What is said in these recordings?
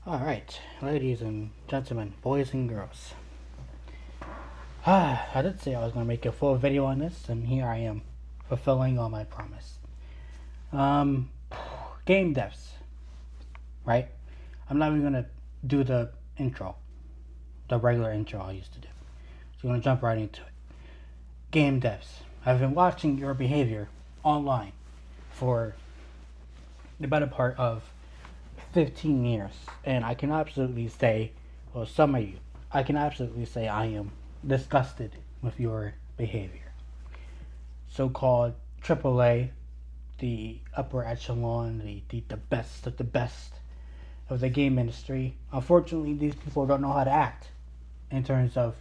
Alright, ladies and gentlemen, boys and girls. I did say I was going to make a full video on this, and here I am, fulfilling all my promise. Um, Game devs, right? I'm not even going to do the intro, the regular intro I used to do. So I'm going to jump right into it. Game devs, I've been watching your behavior online for the better part of 15 years, and I can absolutely say, well, some of you, I can absolutely say I am disgusted with your behavior. So-called AAA, the upper echelon, the best of the best of the game industry. Unfortunately, these people don't know how to act in terms of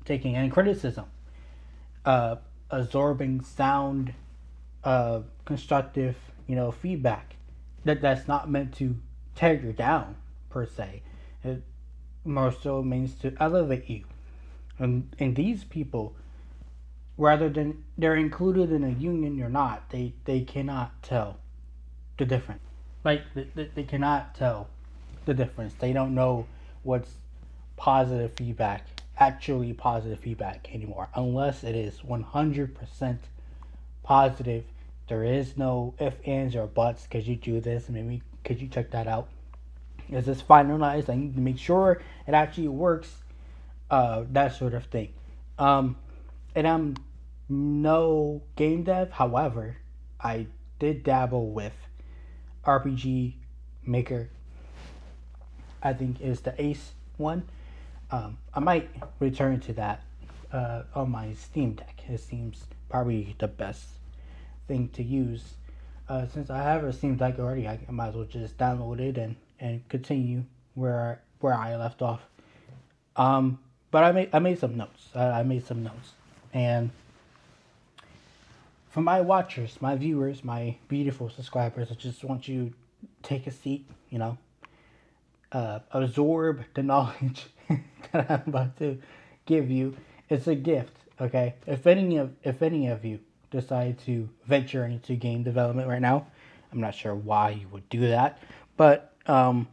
taking any criticism, absorbing sound, constructive, feedback that's not meant to tear you down per se. It more so means to elevate you. And these people, rather than they're included in a union or not, they cannot tell the difference. Like they cannot tell the difference. They don't know what's positive feedback, actually positive feedback anymore, unless it is 100% positive. There is no ifs, ands, or buts. Could you do this? Maybe could you check that out? Is this finalized? I need to make sure it actually works. That sort of thing. And I'm no game dev. However, I did dabble with RPG Maker. I think is the Ace one. I might return to that on my Steam Deck. It seems probably the best thing to use. Since I have a Steam Deck already, I might as well just download it and continue where I left off. But I made some notes. I made some notes, and for my watchers, my viewers, my beautiful subscribers, I just want you to take a seat. Absorb the knowledge that I'm about to give you. It's a gift, okay? If any of you decide to venture into game development right now, I'm not sure why you would do that, but I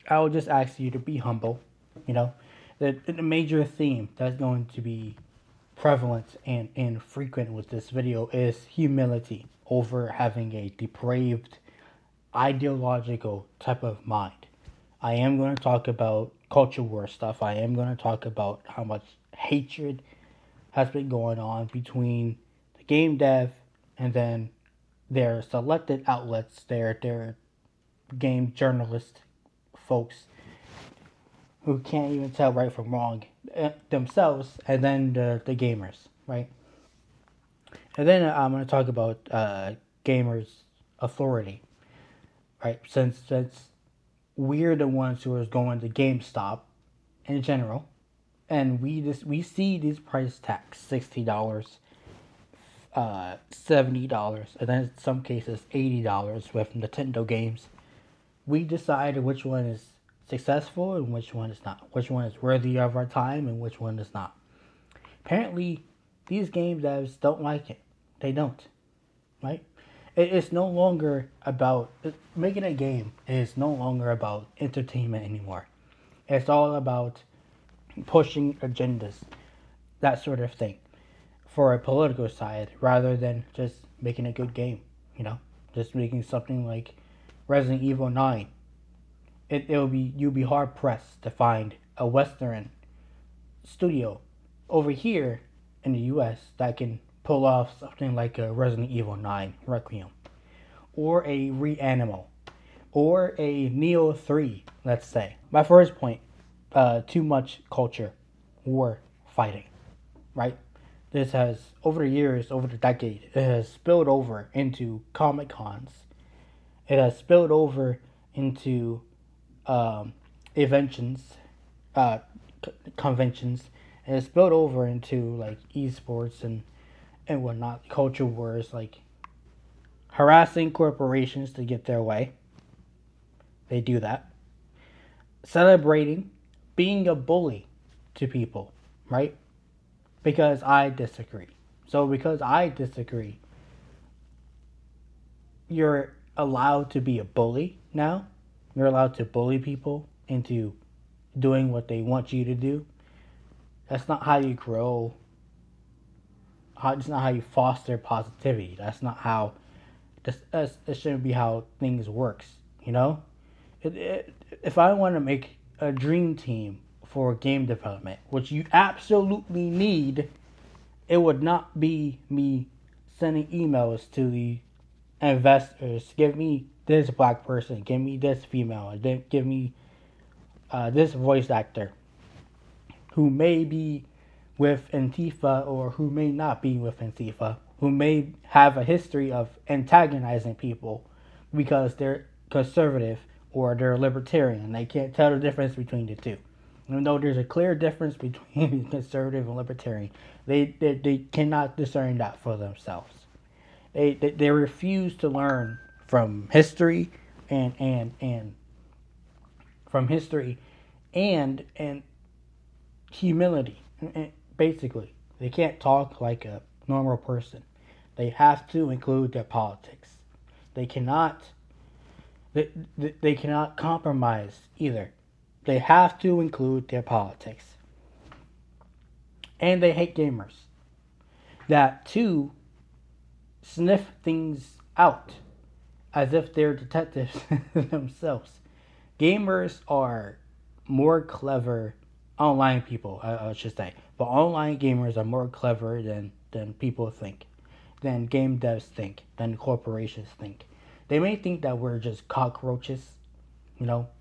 will just ask you to be humble. The major theme that's going to be prevalent and frequent with this video is humility over having a depraved ideological type of mind. I am going to talk about culture war stuff. I am going to talk about how much hatred has been going on between the game dev and then their selected outlets, their game journalist folks who can't even tell right from wrong themselves, and then the gamers, right? And then I'm going to talk about gamers' authority, right? Since we're the ones who are going to GameStop in general, and we see these price tags, $60, $70, and then in some cases $80 with Nintendo games. We decide which one is successful and which one is not, which one is worthy of our time and which one is not. Apparently, these game devs don't like it. They don't, right? It's no longer about making a game. Is no longer about entertainment anymore. It's all about pushing agendas, that sort of thing, for a political side, rather than just making a good game. Just making something like Resident Evil 9. You'll be hard pressed to find a Western studio over here in the US that can pull off something like a Resident Evil 9 Requiem, or a Reanimo, or a Neo 3, let's say. My first point, too much culture war fighting, right? This has, over the years, over the decade, it has spilled over into Comic Cons. It has spilled over into conventions, and it spilled over into like esports and whatnot, culture wars, like harassing corporations to get their way. They do that. Celebrating being a bully to people, right? Because I disagree. So because I disagree, you're allowed to be a bully now? you're allowed to bully people into doing what they want you to do. That's not how you grow. It's not how you foster positivity. That's not how. That shouldn't be how things works. You know, if I want to make a dream team for game development, which you absolutely need, it would not be me sending emails to the investors. Give me this black person. Give me this female. Give me this voice actor who may be with Antifa or who may not be with Antifa, who may have a history of antagonizing people because they're conservative or they're libertarian. They can't tell the difference between the two. Even though there's a clear difference between conservative and libertarian, they cannot discern that for themselves. They refuse to learn from history and from history and humility. Basically, they can't talk like a normal person. They have to include their politics. They cannot. They cannot compromise either. They have to include their politics. And they hate gamers that too sniff things out as if they're detectives themselves. Gamers are more clever, online people, I should say. But online gamers are more clever than people think, than game devs think, than corporations think. They may think that we're just cockroaches,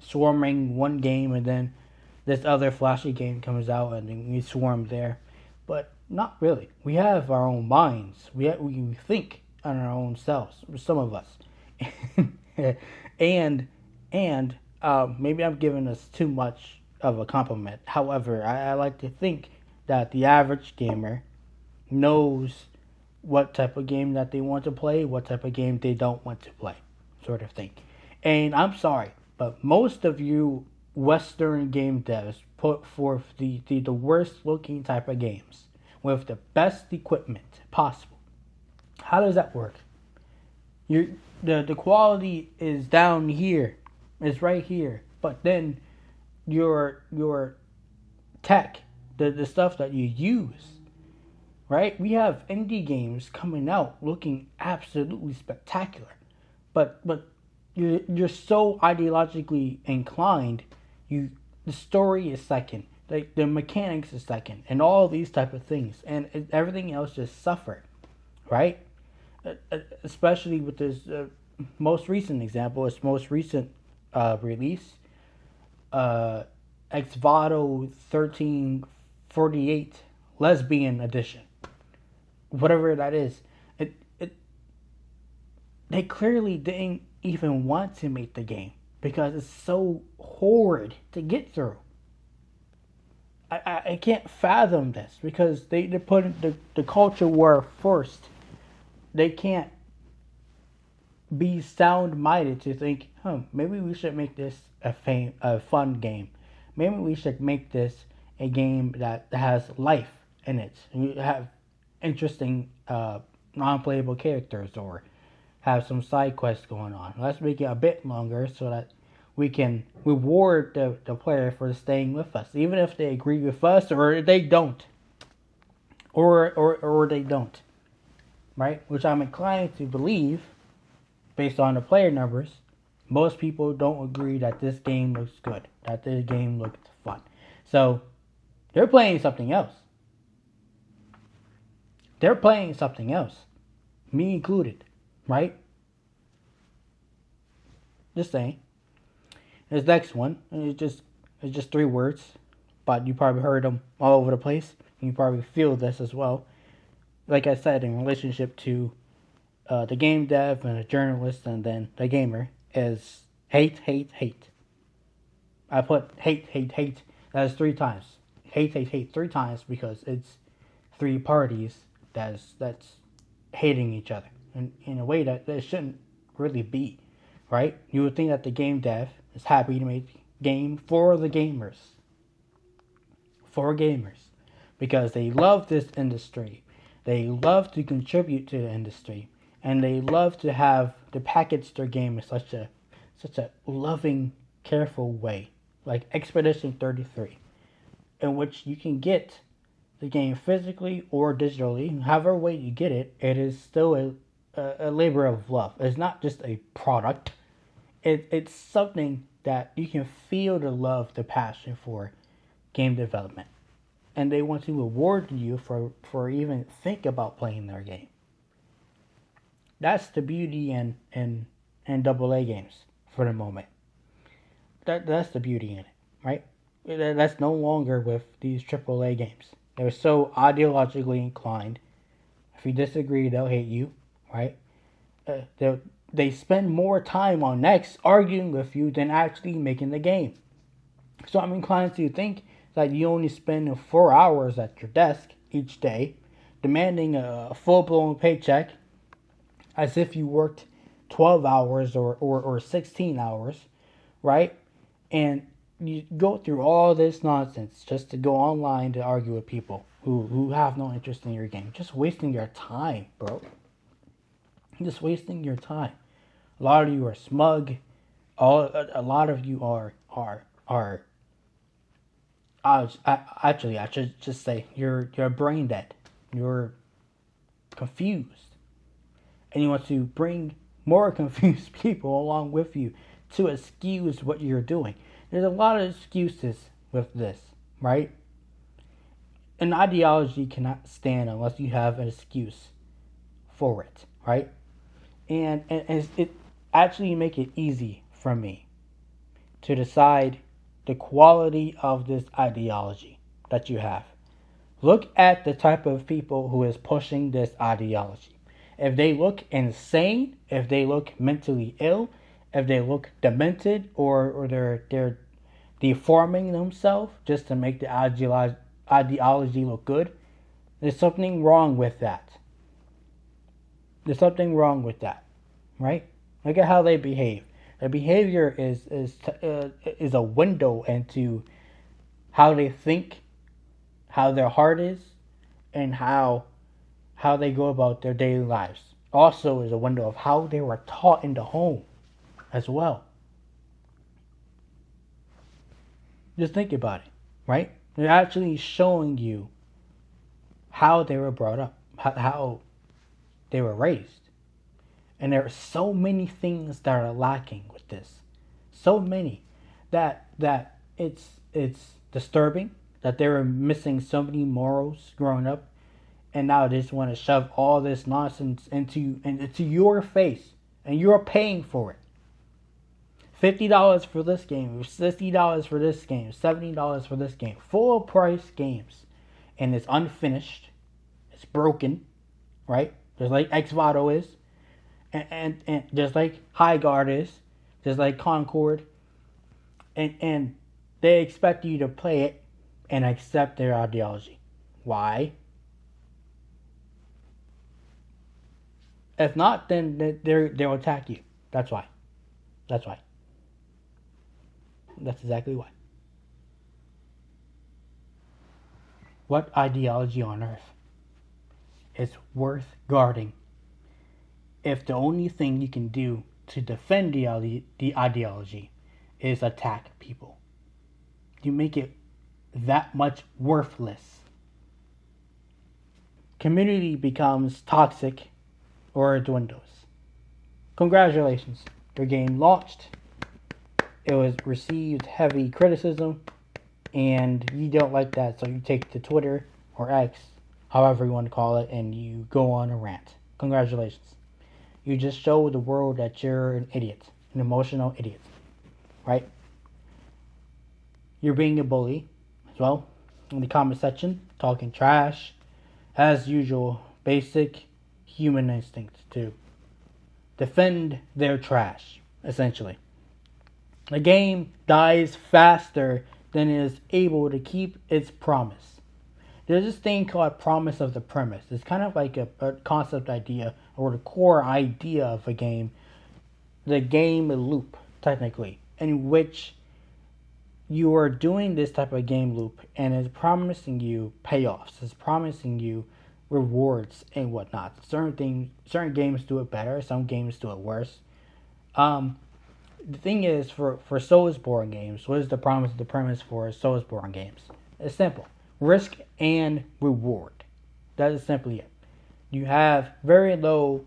swarming one game and then this other flashy game comes out and then we swarm there. But not really. We have our own minds. We think on our own selves, some of us. and maybe I'm giving us too much of a compliment. However, I like to think that the average gamer knows what type of game that they want to play, what type of game they don't want to play, sort of thing. And I'm sorry, but most of you Western game devs put forth the worst looking type of games with the best equipment possible. How does that work? The quality is down here. It's right here. But then your tech, the stuff that you use, right? We have indie games coming out looking absolutely spectacular. But you're so ideologically inclined, the story is second, the mechanics is second, and all these type of things, and everything else just suffer, right? Especially with this most recent example, its most recent release, Xvado 1348 Lesbian Edition, whatever that is. They clearly didn't even want to make the game because it's so horrid to get through. I can't fathom this because they put the culture war first. They can't be sound-minded to think, maybe we should make this a fun game. Maybe we should make this a game that has life in it. And you have interesting non-playable characters or have some side quests going on. Let's make it a bit longer so that we can reward the player for staying with us, even if they agree with us or they don't. Or they don't. Right? Which I'm inclined to believe, based on the player numbers, most people don't agree that this game looks good, that this game looks fun. So, they're playing something else. They're playing something else. Me included. Right? Just saying. This next one, it's just 3 words, but you probably heard them all over the place. And you probably feel this as well. Like I said, in relationship to the game dev and the journalist and then the gamer, is hate, hate, hate. I put hate, hate, hate. That's 3 times. Hate, hate, hate 3 times because it's 3 parties that's hating each other in a way that shouldn't really be, right? You would think that the game dev is happy to make a game for the gamers. For gamers. Because they love this industry. They love to contribute to the industry. And they love to package their game in such a loving careful way, like Expedition 33, in which you can get the game physically or digitally, however way you get it, it is still a labor of love. It's not just a product. It's something that you can feel the love, the passion for game development. And they want to reward you for even think about playing their game. That's the beauty in AA games for the moment. That's the beauty in it, right? That's no longer with these AAA games. They're so ideologically inclined. If you disagree, they'll hate you, right? They spend more time on Next arguing with you than actually making the game. So I'm inclined to think that you only spend 4 hours at your desk each day, demanding a full-blown paycheck as if you worked 12 hours or 16 hours, right? And you go through all this nonsense just to go online to argue with people who have no interest in your game. Just wasting your time, bro. Just wasting your time. A lot of you are smug. A lot of you are actually, I should just say you're brain dead. You're confused, and you want to bring more confused people along with you to excuse what you're doing. There's a lot of excuses with this, right? An ideology cannot stand unless you have an excuse for it, right? And it actually make it easy for me to decide the quality of this ideology that you have. Look at the type of people who is pushing this ideology. If they look insane, if they look mentally ill, if they look demented, or they're deforming themselves just to make the ideology look good, there's something wrong with that. There's something wrong with that, right? Look at how they behave. Their behavior is a window into how they think, how their heart is, and how they go about their daily lives. Also is a window of how they were taught in the home as well. Just think about it, right? They're actually showing you how they were brought up, how they were raised. And there are so many things that are lacking with this. So many that it's disturbing that they were missing so many morals growing up, and now they just want to shove all this nonsense into your face, and you're paying for it. $50 for this game, $60 for this game, $70 for this game. Full price games. And it's unfinished. It's broken. Right? Just like Xvato is. And just like Highguard is. Just like Concord. And they expect you to play it and accept their ideology. Why? If not, then they'll attack you. That's why. That's why. That's exactly why. What ideology on earth is worth guarding if the only thing you can do to defend the ideology is attack people? You make it that much worthless. Community becomes toxic or dwindles. Congratulations, your game launched. It was received heavy criticism, and you don't like that, so you take to Twitter or X, however you want to call it, and you go on a rant. Congratulations. You just showed the world that you're an idiot, an emotional idiot, right? You're being a bully as well in the comment section, talking trash, as usual, basic human instinct to defend their trash, essentially. The game dies faster than it is able to keep its promise. There's this thing called promise of the premise. It's kind of like a concept idea or the core idea of a game, the game loop, technically, in which you are doing this type of game loop and it's promising you payoffs. It's promising you rewards and whatnot. Certain games do it better. Some games do it worse. the thing is, for Soulsborne games, what is the promise of the premise for Soulsborne games? It's simple: risk and reward. That is simply it. You have very low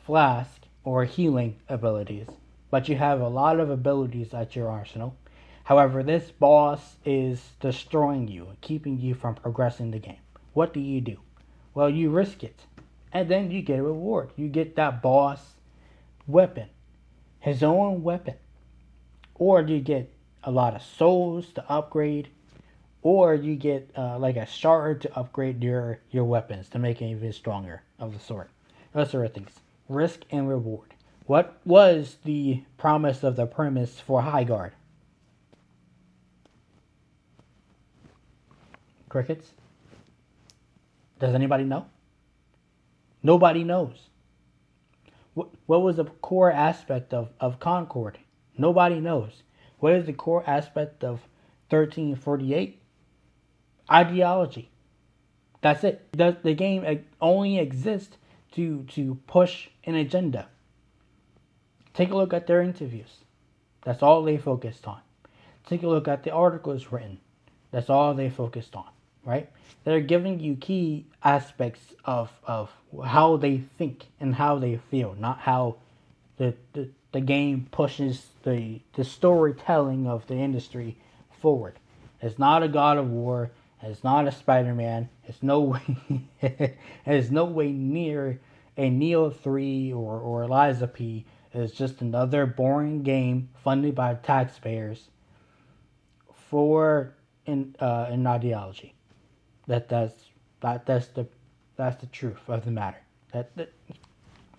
flask or healing abilities, but you have a lot of abilities at your arsenal. However, this boss is destroying you, keeping you from progressing the game. What do? Well, you risk it, and then you get a reward. You get that boss weapon, his own weapon, or you get a lot of souls to upgrade, or you get like a shard to upgrade your weapons to make it even stronger of the sort. Those sort of things. Risk and reward. What was the promise of the premise for Highguard? Crickets? Does anybody know? Nobody knows. What was the core aspect of Concord? Nobody knows. What is the core aspect of 1348? Ideology. That's it. The game only exists to push an agenda. Take a look at their interviews. That's all they focused on. Take a look at the articles written. That's all they focused on, right? They're giving you key aspects of how they think and how they feel, not how the game pushes the storytelling of the industry forward. It's not a God of War. It's not a Spider-Man. It's no way near a Neo 3 or Liza P. It's just another boring game funded by taxpayers for an ideology. That's the truth of the matter. That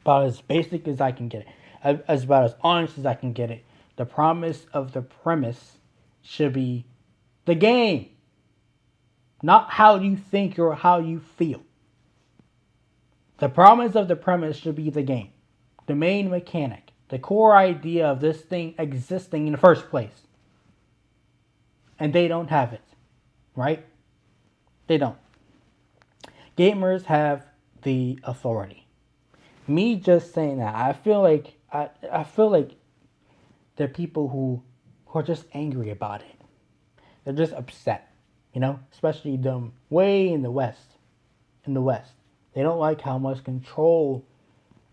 about as basic as I can get it, as about as honest as I can get it. The promise of the premise should be the game, not how you think or how you feel. The promise of the premise should be the game, the main mechanic, the core idea of this thing existing in the first place. And they don't have it, right? They don't. Gamers have the authority. Me just saying that, I feel like there are people who are just angry about it. They're just upset, especially them way in the West. They don't like how much control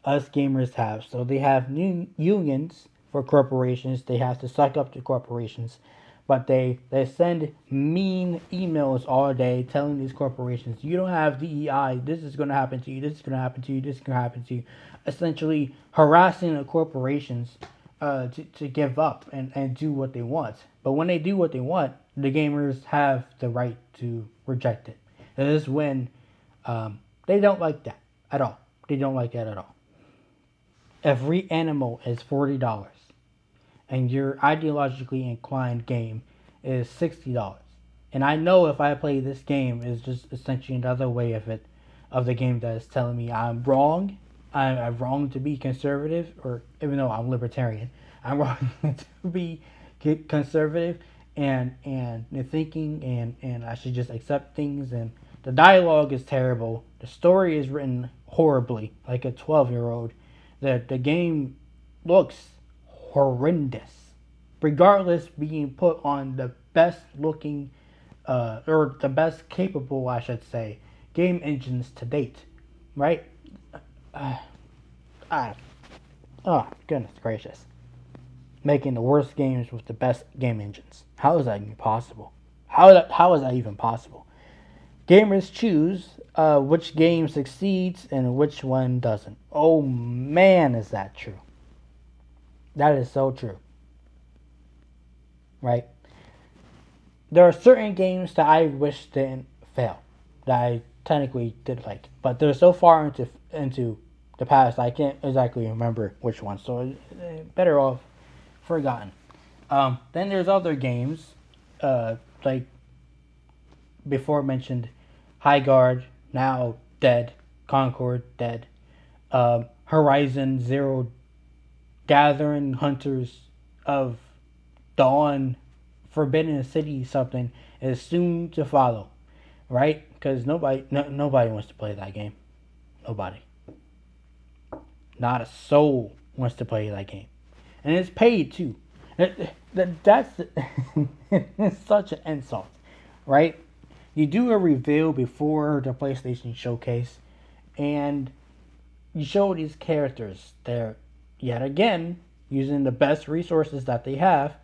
us gamers have. So they have new unions for corporations. They have to suck up to corporations. But they send mean emails all day telling these corporations, you don't have DEI, this is going to happen to you, this is going to happen to you, this is going to happen to you. Essentially harassing the corporations to give up and do what they want. But when they do what they want, the gamers have the right to reject it. And this is when they don't like that at all. They don't like that at all. Every animal is $40. And your ideologically inclined game is $60. And I know if I play this game, is just essentially another way of the game that is telling me I'm wrong. I'm wrong to be conservative, or even though I'm libertarian, I'm wrong to be conservative and thinking and I should just accept things. And the dialogue is terrible. The story is written horribly, like a 12-year-old. The game looks horrendous, regardless being put on the best looking or the best capable, I should say, game engines to date, right? Oh goodness gracious, making the worst games with the best game engines. How is that even possible? How is that even possible? Gamers choose which game succeeds and which one doesn't. Oh man, is that true? That is so true. Right? There are certain games that I wish didn't fail, that I technically did like, but they're so far into the past I can't exactly remember which one, so better off forgotten. Then there's other games, like before mentioned, Highguard, now dead, Concord, dead, Horizon Zero Gathering, Hunters of Dawn, Forbidden City, something is soon to follow, right? Because nobody wants to play that game. Nobody. Not a soul wants to play that game. and it's paid too. That's it's such an insult, right? You do a reveal before the PlayStation Showcase, and you show these characters. They're yet again using the best resources that they have,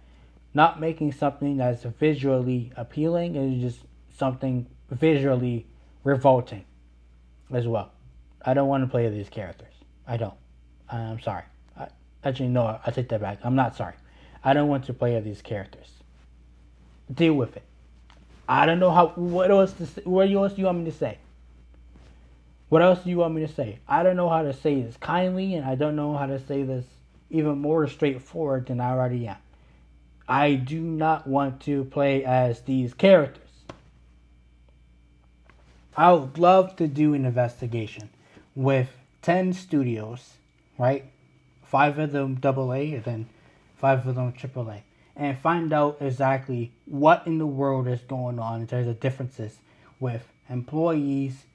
not making something that's visually appealing, and just something visually revolting as well. I don't want to play these characters. I don't. I'm sorry. Actually, no, I take that back. I'm not sorry. I don't want to play these characters. Deal with it. I don't know how. What else do you want me to say? What else do you want me to say? I don't know how to say this kindly, and I don't know how to say this even more straightforward than I already am. I do not want to play as these characters. I would love to do an investigation with 10 studios, right? 5 of them AA and then 5 of them AAA. And find out exactly what in the world is going on in terms of differences with employees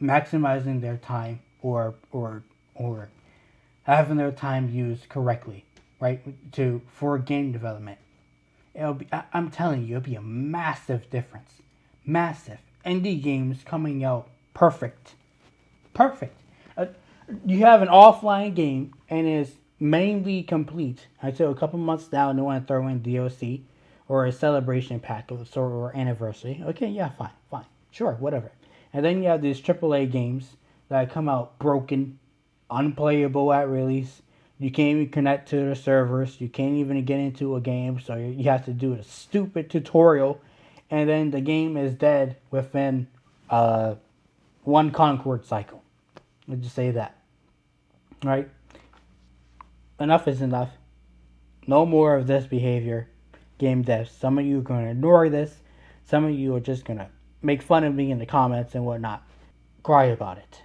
maximizing their time or having their time used correctly, right? For game development. I'm telling you, it'll be a massive difference. Massive. Indie games coming out perfect. You have an offline game and it's mainly complete until a couple months down they want to throw in DLC or a celebration pack of sort or anniversary. Okay, yeah, fine. Sure, whatever. And then you have these AAA games that come out broken, unplayable at release. You can't even connect to the servers. You can't even get into a game, so you have to do a stupid tutorial. And then the game is dead within one Concord cycle. Let's just say that. Right? Enough is enough. No more of this behavior, game devs. Some of you are going to ignore this. Some of you are just going to make fun of me in the comments and whatnot. Cry about it.